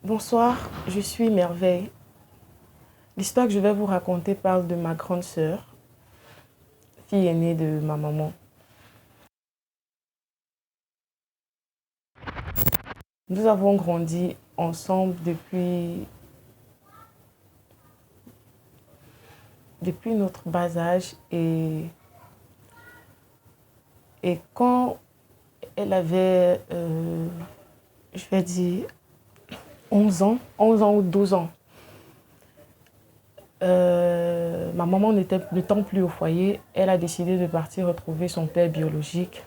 Bonsoir, je suis Merveille. L'histoire que je vais vous raconter parle de ma grande sœur, fille aînée de ma maman. Nous avons grandi ensemble depuis notre bas âge et quand elle avait, je vais dire, 11 ans ou 12 ans, ma maman n'étant plus au foyer, elle a décidé de partir retrouver son père biologique.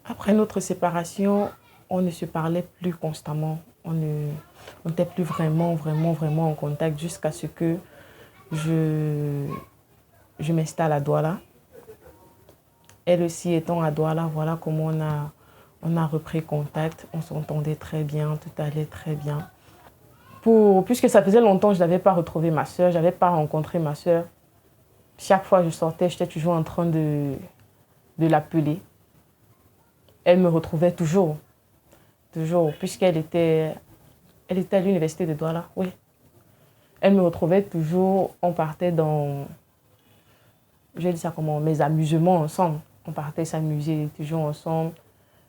Après notre séparation, on ne se parlait plus constamment. On n'était plus vraiment en contact jusqu'à ce que je m'installe à Douala. Elle aussi étant à Douala, voilà comment on a repris contact. On s'entendait très bien, tout allait très bien. Puisque ça faisait longtemps que je n'avais pas retrouvé ma soeur, je n'avais pas rencontré ma soeur. Chaque fois que je sortais, j'étais toujours en train de l'appeler. Elle me retrouvait toujours, puisqu'elle était à l'université de Douala, oui. Elle me retrouvait toujours, on partait dans, je vais dire ça comment, mes amusements ensemble. On partait s'amuser toujours ensemble.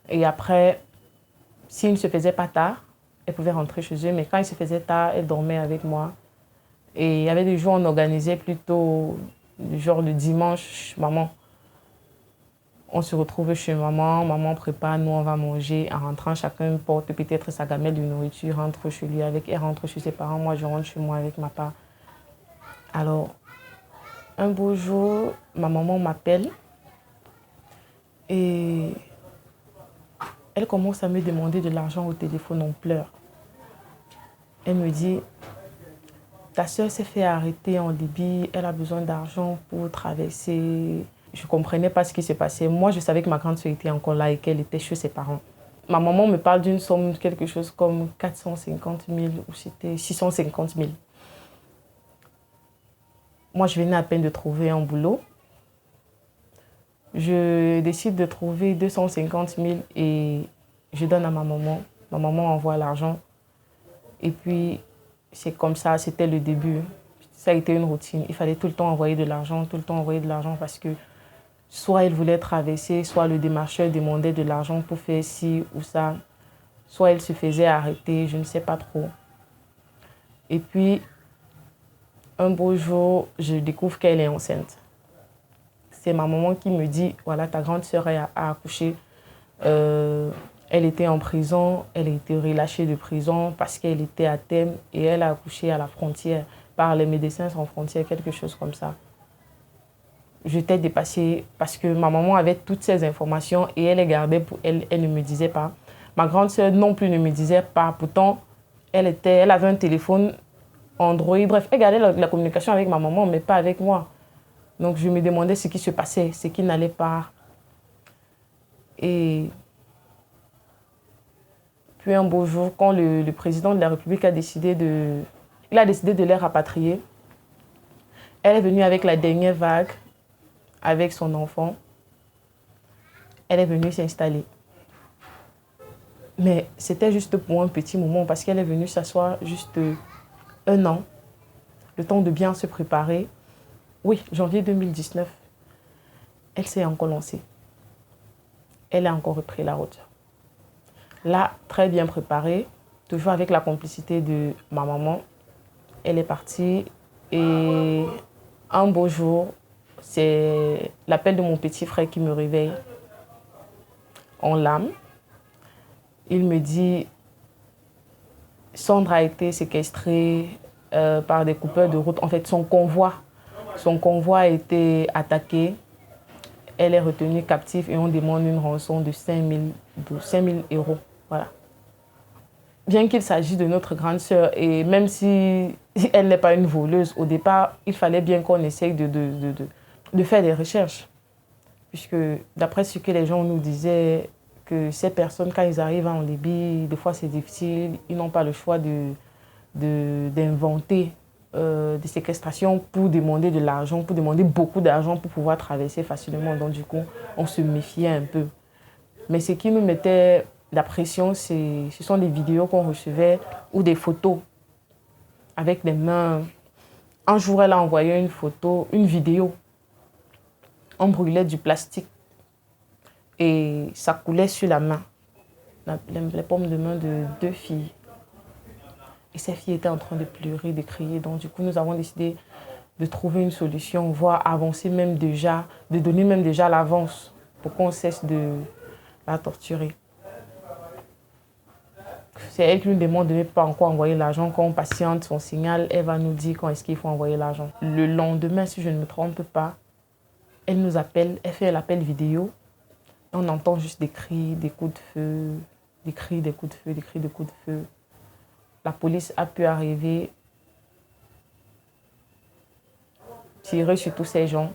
Et après, s'il ne se faisait pas tard, elle pouvait rentrer chez eux, mais quand il se faisait tard, elle dormait avec moi. Et il y avait des jours où on organisait plutôt, genre le dimanche, maman. On se retrouve chez maman, maman prépare, nous on va manger. En rentrant, chacun porte peut-être sa gamelle de nourriture, rentre chez lui avec, elle rentre chez ses parents, moi je rentre chez moi avec ma part. Alors, un beau jour, ma maman m'appelle et elle commence à me demander de l'argent au téléphone, on pleure. Elle me dit, ta soeur s'est fait arrêter en Libye, elle a besoin d'argent pour traverser. Je ne comprenais pas ce qui se passait. Moi, je savais que ma grande soeur était encore là et qu'elle était chez ses parents. Ma maman me parle d'une somme, quelque chose comme 450 000 ou c'était 650 000. Moi, je venais à peine de trouver un boulot. Je décide de trouver 250 000 et je donne à ma maman. Ma maman envoie l'argent. Et puis, c'est comme ça, c'était le début. Ça a été une routine. Il fallait tout le temps envoyer de l'argent, parce que soit elle voulait traverser, soit le démarcheur demandait de l'argent pour faire ci ou ça. Soit elle se faisait arrêter, je ne sais pas trop. Et puis, un beau jour, je découvre qu'elle est enceinte. C'est ma maman qui me dit, voilà, ta grande sœur a accouché. Elle était en prison, elle a été relâchée de prison parce qu'elle était à terme et elle a accouché à la frontière par les Médecins Sans Frontières, quelque chose comme ça. J'étais dépassée parce que ma maman avait toutes ces informations et elle les gardait pour elle, elle ne me disait pas. Ma grande sœur non plus ne me disait pas. Pourtant, elle avait un téléphone Android. Bref, elle gardait la communication avec ma maman, mais pas avec moi. Donc, je me demandais ce qui se passait, ce qui n'allait pas. Et puis, un beau jour, quand le président de la République a décidé de les rapatrier, elle est venue avec la dernière vague, avec son enfant. Elle est venue s'installer. Mais c'était juste pour un petit moment parce qu'elle est venue s'asseoir juste un an, le temps de bien se préparer. Oui, janvier 2019, elle s'est encore lancée. Elle a encore repris la route. Là, très bien préparée, toujours avec la complicité de ma maman, elle est partie et un beau jour, c'est l'appel de mon petit frère qui me réveille en larmes. Il me dit, Sandra a été séquestrée par des coupeurs de route. En fait, son convoi a été attaqué. Elle est retenue captive et on demande une rançon de 5 000 euros. Voilà. Bien qu'il s'agisse de notre grande sœur, et même si elle n'est pas une voleuse, au départ, il fallait bien qu'on essaye de faire des recherches. Puisque d'après ce que les gens nous disaient, que ces personnes, quand ils arrivent en Libye, des fois c'est difficile, ils n'ont pas le choix d'inventer des séquestrations pour demander de l'argent, pour demander beaucoup d'argent pour pouvoir traverser facilement. Donc du coup, on se méfiait un peu. Mais ce qui nous mettait la pression, ce sont des vidéos qu'on recevait ou des photos avec des mains. Un jour, elle a envoyé une photo, une vidéo. On brûlait du plastique et ça coulait sur la main, les paumes de main de 2 filles. Et ces filles étaient en train de pleurer, de crier. Donc, du coup, nous avons décidé de trouver une solution, voire avancer même déjà, de donner même déjà l'avance pour qu'on cesse de la torturer. C'est elle qui nous demande de ne pas encore envoyer l'argent. Quand on patiente son signal, elle va nous dire quand est-ce qu'il faut envoyer l'argent. Le lendemain, si je ne me trompe pas, elle nous appelle, elle fait l'appel vidéo. On entend juste des cris, des coups de feu, des cris, des coups de feu, des cris, des coups de feu. La police a pu arriver, tirer sur tous ces gens,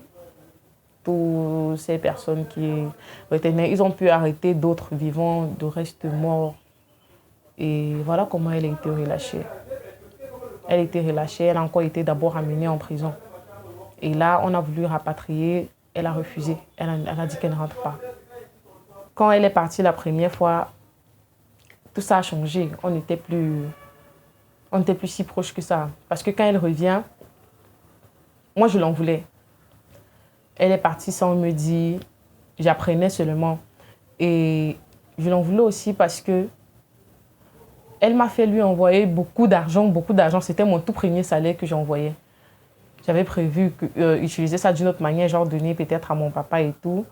toutes ces personnes qui retenaient. Ils ont pu arrêter d'autres vivants, de restes morts. Et voilà comment elle a été relâchée. Elle a été relâchée, elle a encore été d'abord amenée en prison. Et là, on a voulu rapatrier, elle a refusé. Elle a dit qu'elle ne rentre pas. Quand elle est partie la première fois, tout ça a changé. On n'était plus si proches que ça. Parce que quand elle revient, moi je l'en voulais. Elle est partie sans me dire, j'apprenais seulement. Et je l'en voulais aussi parce que elle m'a fait lui envoyer beaucoup d'argent, C'était mon tout premier salaire que j'envoyais. J'avais prévu utiliser ça d'une autre manière, genre donner peut-être à mon papa et tout.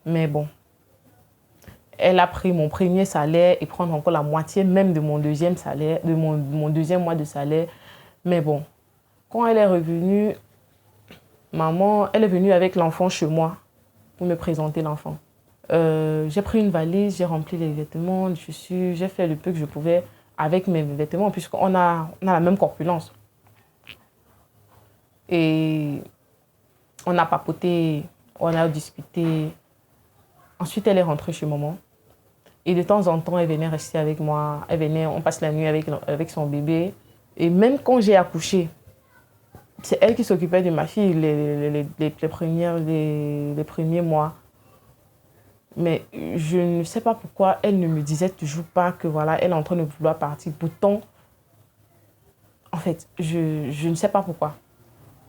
Mais bon, elle a pris mon premier salaire et prendre encore la moitié même de mon deuxième salaire, de mon deuxième mois de salaire. Mais bon, quand elle est revenue, maman, elle est venue avec l'enfant chez moi pour me présenter l'enfant. J'ai pris une valise, j'ai rempli les vêtements, les chaussures, j'ai fait le peu que je pouvais avec mes vêtements puisqu'on a la même corpulence. Et on a papoté, on a discuté. Ensuite, elle est rentrée chez maman. Et de temps en temps, elle venait rester avec moi. On passe la nuit avec son bébé. Et même quand j'ai accouché, c'est elle qui s'occupait de ma fille les premiers mois. Mais je ne sais pas pourquoi elle ne me disait toujours pas que voilà, elle est en train de vouloir partir. Pourtant, en fait, je ne sais pas pourquoi.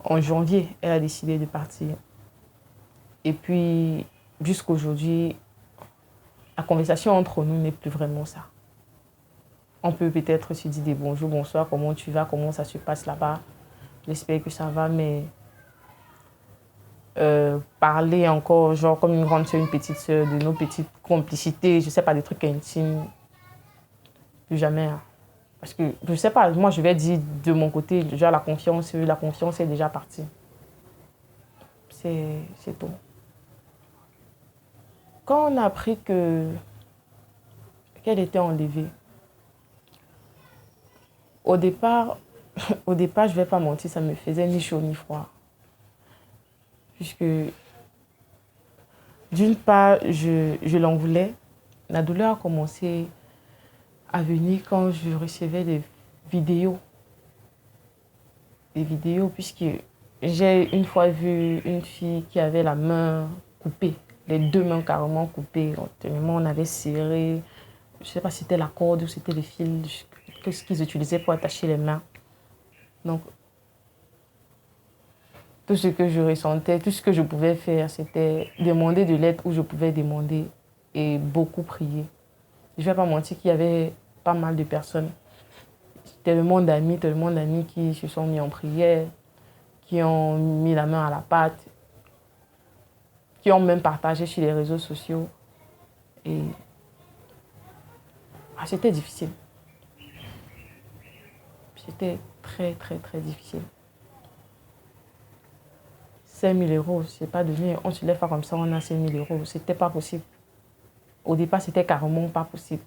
En janvier, elle a décidé de partir. Et puis, jusqu'à aujourd'hui, la conversation entre nous n'est plus vraiment ça. On peut peut-être se dire des bonjours, bonsoir, comment tu vas, comment ça se passe là-bas. J'espère que ça va, mais parler encore, genre comme une grande soeur, une petite soeur, de nos petites complicités, je sais pas, des trucs intimes, plus jamais. Hein. Parce que, je sais pas, moi je vais dire de mon côté, déjà la confiance est déjà partie. C'est tout. Quand on a appris qu'elle était enlevée, au départ, je ne vais pas mentir, ça me faisait ni chaud ni froid. Puisque, d'une part, je l'en voulais. La douleur a commencé à venir quand je recevais des vidéos. Des vidéos, puisque j'ai une fois vu une fille qui avait la main coupée, les 2 mains carrément coupées. Tellement on avait serré, je ne sais pas si c'était la corde ou c'était les fils, qu'est-ce qu'ils utilisaient pour attacher les mains. Donc, tout ce que je ressentais, tout ce que je pouvais faire, c'était demander de l'aide où je pouvais demander et beaucoup prier. Je ne vais pas mentir qu'il y avait pas mal de personnes, tellement d'amis qui se sont mis en prière, qui ont mis la main à la pâte, qui ont même partagé sur les réseaux sociaux. Et c'était difficile. C'était très, très, très difficile. 5 000 euros, c'est pas donné. On se lève pas comme ça, on a 5 000 euros. C'était pas possible. Au départ, c'était carrément pas possible.